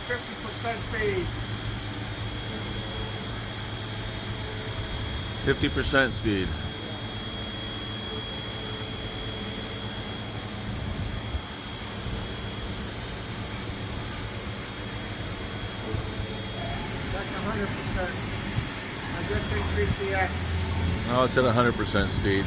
50% speed. 50% speed. That's 100%. I just increased the X. Oh, it's at 100% speed.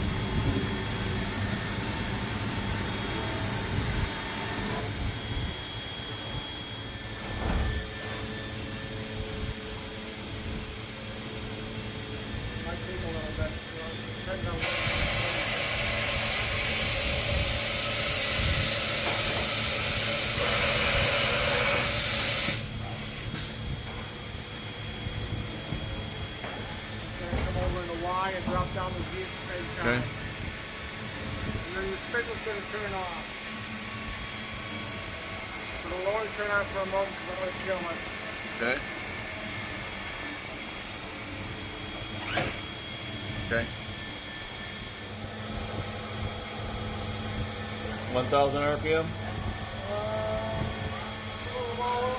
Might take a little bit. Depends on come over in the Y and drop down the Z at the same time. Okay. And then the spindle's going to turn off. So it'll only turn on for a moment because I want to kill it. Okay. Okay. 1,000 RPM. A little lower.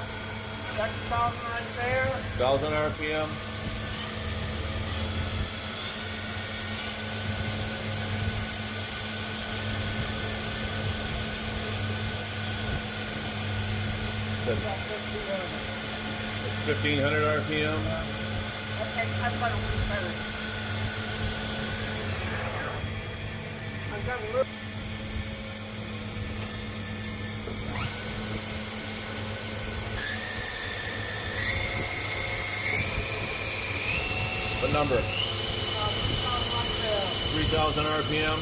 That's 1,000 right there. 1,000 RPM. About 1,500. It's 1,500 RPM. Okay, I've got a little better. I've got a little. What number? 3,000 3,000 right there. RPM.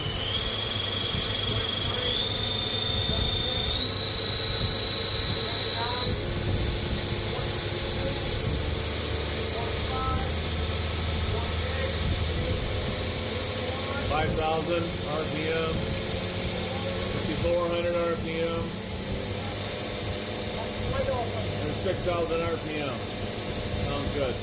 5,000 RPM. 5,400 RPM. And 6,000 RPM. Sounds good.